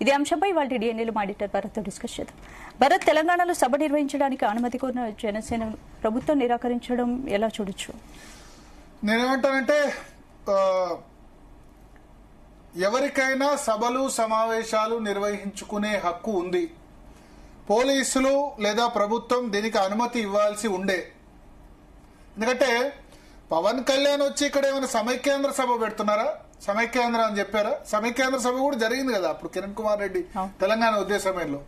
ఇదే అంశంపై వాళ్ళ డిఎన్ఏలు మాడిటర్ భరత్తో డిస్కస్ చేద్దాం. భరత్, తెలంగాణలో సభ నిర్వహించడానికి అనుమతి కోరిన జనసేన ప్రభుత్వం నిరాకరించడం ఎలా చూడొచ్చు? నేనేమంటానంటే ఎవరికైనా సభలు సమావేశాలు నిర్వహించుకునే హక్కు ఉంది. పోలీసులు లేదా ప్రభుత్వం దీనికి అనుమతి ఇవ్వాల్సి ఉండే. ఎందుకంటే పవన్ కళ్యాణ్ వచ్చి ఇక్కడ ఏమైనా సమైక్యాంధ్ర సభ పెడుతున్నారా? సమైక్యాంధ్ర అని చెప్పారా? సమైక్యాంధ్ర సభ కూడా జరిగింది కదా అప్పుడు కిరణ్ కుమార్ రెడ్డి తెలంగాణ ఉద్యమ సమయంలో.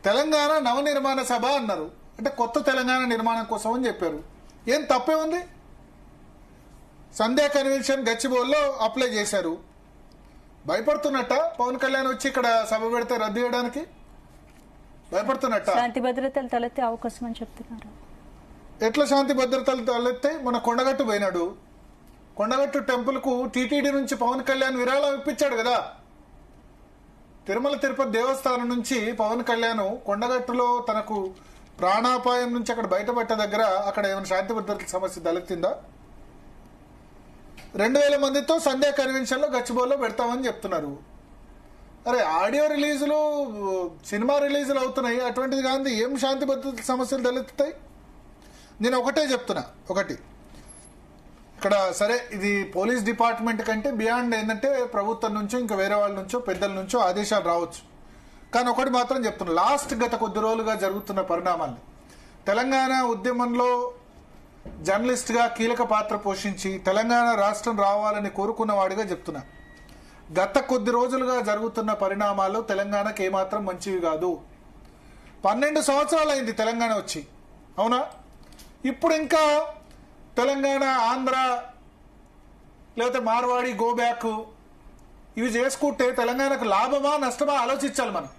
తెలంగాణ నవనిర్మాణ సభ అన్నారు, అంటే కొత్త తెలంగాణ నిర్మాణం కోసం అని చెప్పారు. ఏం తప్పే ఉంది? సంధ్యా కన్వెన్షన్ గచ్చిబౌలిలో అప్లై చేశారు. భయపడుతున్నట్ట పవన్ కళ్యాణ్ వచ్చి ఇక్కడ సభ పెడితే రద్దు చేయడానికి? భయపడుతున్నట్ట? శాంతి భద్రతలు తలెత్తే అవకాశం అని చెప్తున్నారు. ఎట్లా శాంతి భద్రతలు తలెత్తే? మన కొండగట్టు పోయినాడు. కొండగట్టు టెంపుల్ కు టీటీడీ నుంచి పవన్ కళ్యాణ్ విరాళం ఇప్పించాడు కదా. తిరుమల తిరుపతి దేవస్థానం నుంచి పవన్ కళ్యాణ్ కొండగట్టులో తనకు ప్రాణాపాయం నుంచి అక్కడ బయటపడ్డ దగ్గర అక్కడ ఏమైనా శాంతి భద్రతల సమస్య తలెత్తిందా? 2000 మందితో సంధ్యా కన్వెన్షన్ లో గచ్చిబౌలిలో పెడతామని చెప్తున్నారు. అరే ఆడియో రిలీజులు, సినిమా రిలీజులు అవుతున్నాయి, అటువంటిది కాదు ఏం శాంతి భద్రతల సమస్యలు తలెత్తుతాయి? నేను ఒకటే చెప్తున్నా, ఒకటి ఇక్కడ సరే ఇది పోలీస్ డిపార్ట్మెంట్ కంటే బియాండ్ ఏంటంటే ప్రభుత్వం నుంచో ఇంకా వేరే వాళ్ళ నుంచో పెద్దల నుంచో ఆదేశాలు రావచ్చు. కానీ ఒకటి మాత్రం చెప్తున్నా, గత కొద్ది రోజులుగా జరుగుతున్న పరిణామాలు, తెలంగాణ ఉద్యమంలో జర్నలిస్ట్ గా కీలక పాత్ర పోషించి తెలంగాణ రాష్ట్రం రావాలని కోరుకున్న వాడిగా చెప్తున్నా, గత కొద్ది రోజులుగా జరుగుతున్న పరిణామాలు తెలంగాణకు ఏమాత్రం మంచివి కాదు. 12 సంవత్సరాలు అయింది తెలంగాణ వచ్చి, అవునా? ఇప్పుడు ఇంకా తెలంగాణ, ఆంధ్ర లేకపోతే మార్వాడి గో బ్యాక్ ఇవి చేసుకుంటే తెలంగాణకు లాభమా నష్టమా ఆలోచించాలి మనం.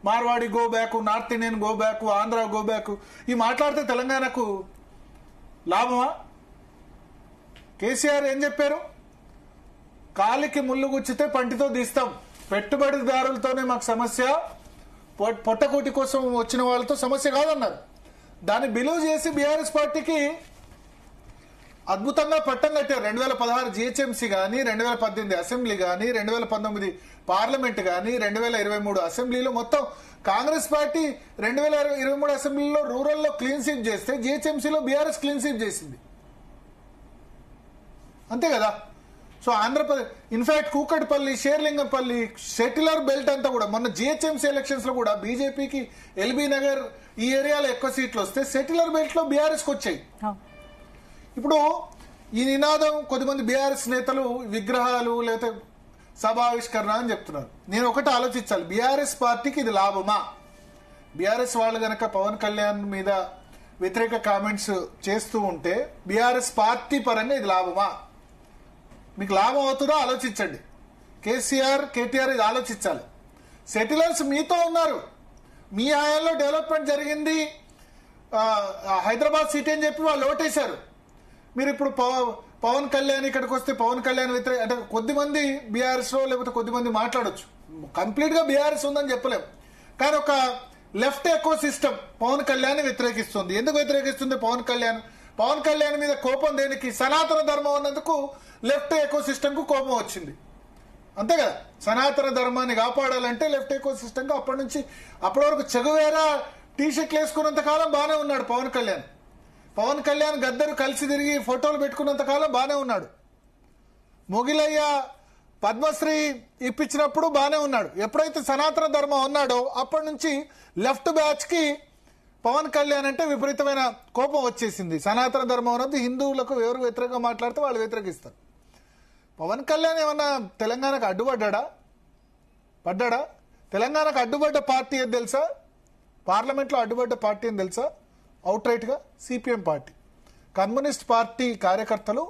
Marwadi go back, north Indian go back, Andhra go back ఇవి మాట్లాడితే తెలంగాణకు లాభమా? కేసీఆర్ ఏం చెప్పారు? కాలికి ముళ్ళు గుచ్చితే పంటితో తీస్తాం, పెట్టుబడిదారులతోనే మాకు సమస్య, పొట్టకోటి కోసం వచ్చిన వాళ్ళతో సమస్య కాదన్నారు. దాన్ని బిలీవ్ చేసి బీఆర్ఎస్ పార్టీకి అద్భుతంగా పట్టం కట్టారు. 2016 జిహెచ్ఎంసీ కానీ, 2018 అసెంబ్లీ కానీ, 2019 పార్లమెంట్ కానీ, 2023 అసెంబ్లీలో మొత్తం కాంగ్రెస్ పార్టీ 2023 అసెంబ్లీలో రూరల్లో క్లీన్ స్వీప్ చేస్తే జిహెచ్ఎంసీలో బీఆర్ఎస్ క్లీన్ స్వీప్ చేసింది. అంతే కదా? So Andhra Pradesh in fact Kukatpally, Serilingampally, settler belt అంతా కూడా మొన్న జిహెచ్ఎంసీ ఎలక్షన్స్ లో కూడా బీజేపీకి ఎల్బీ నగర్ ఈ ఏరియాలో ఎక్కువ సీట్లు వస్తే సెటిలర్ బెల్ట్ లో బీఆర్ఎస్ కి వచ్చాయి. ఇప్పుడు ఈ నినాదం కొద్దిమంది బీఆర్ఎస్ నేతలు విగ్రహాలు లేకపోతే సభావిష్కరణ అని చెప్తున్నారు. నేను ఒకటి ఆలోచించాలి, బీఆర్ఎస్ పార్టీకి ఇది లాభమా? బీఆర్ఎస్ వాళ్ళు గనక పవన్ కళ్యాణ్ మీద వ్యతిరేక కామెంట్స్ చేస్తూ ఉంటే బీఆర్ఎస్ పార్టీ పరంగా ఇది లాభమా? మీకు లాభం అవుతుందో ఆలోచించండి. కేసీఆర్, కేటీఆర్ ఇది ఆలోచించాలి. సెటిలర్స్ మీతో ఉన్నారు, మీ హయాంలో డెవలప్మెంట్ జరిగింది, హైదరాబాద్ సిటీ అని చెప్పి వాళ్ళు ఓటేశారు. మీరు ఇప్పుడు పవన్ కళ్యాణ్ ఇక్కడికి వస్తే పవన్ కళ్యాణ్ వ్యతిరేక అంటే కొద్దిమంది బీఆర్ఎస్ లో లేకపోతే కొద్దిమంది మాట్లాడొచ్చు, కంప్లీట్ గా బీఆర్ఎస్ ఉందని చెప్పలేము. కానీ ఒక left ecosystem Pawan Kalyan వ్యతిరేకిస్తుంది. ఎందుకు వ్యతిరేకిస్తుంది? పవన్ కళ్యాణ్ మీద కోపం దేనికి? సనాతన ధర్మం ఉన్నందుకు లెఫ్ట్ ఎకో సిస్టమ్ కు కోపం వచ్చింది. అంతే కదా? సనాతన ధర్మాన్ని కాపాడాలంటే లెఫ్ట్ ఎకో సిస్టమ్ కు అప్పటి వరకు చెగువేరా టీషర్ట్లు వేసుకున్నంత కాలం బాగానే ఉన్నాడు పవన్ కళ్యాణ్ గద్దరు కలిసి తిరిగి ఫోటోలు పెట్టుకున్నంత కాలం బాగానే ఉన్నాడు. మొగిలయ్య పద్మశ్రీ ఇప్పించినప్పుడు బాగానే ఉన్నాడు. ఎప్పుడైతే సనాతన ధర్మం ఉన్నాడో అప్పటి నుంచి లెఫ్ట్ బ్యాచ్ కి పవన్ కళ్యాణ్ అంటే విపరీతమైన కోపం వచ్చేసింది. సనాతన ధర్మం ఉన్నది హిందువులకు ఎవరు వ్యతిరేకంగా మాట్లాడితే వాళ్ళు వ్యతిరేకిస్తారు. పవన్ కళ్యాణ్ ఏమన్నా తెలంగాణకు అడ్డుపడ్డా? తెలంగాణకు అడ్డుపడ్డ పార్టీ ఏది తెలుసా? పార్లమెంట్లో అడ్డుపడ్డ పార్టీ అని తెలుసా? అవుట్ రైట్ గా సిపిఎం పార్టీ. కమ్యూనిస్ట్ పార్టీ కార్యకర్తలు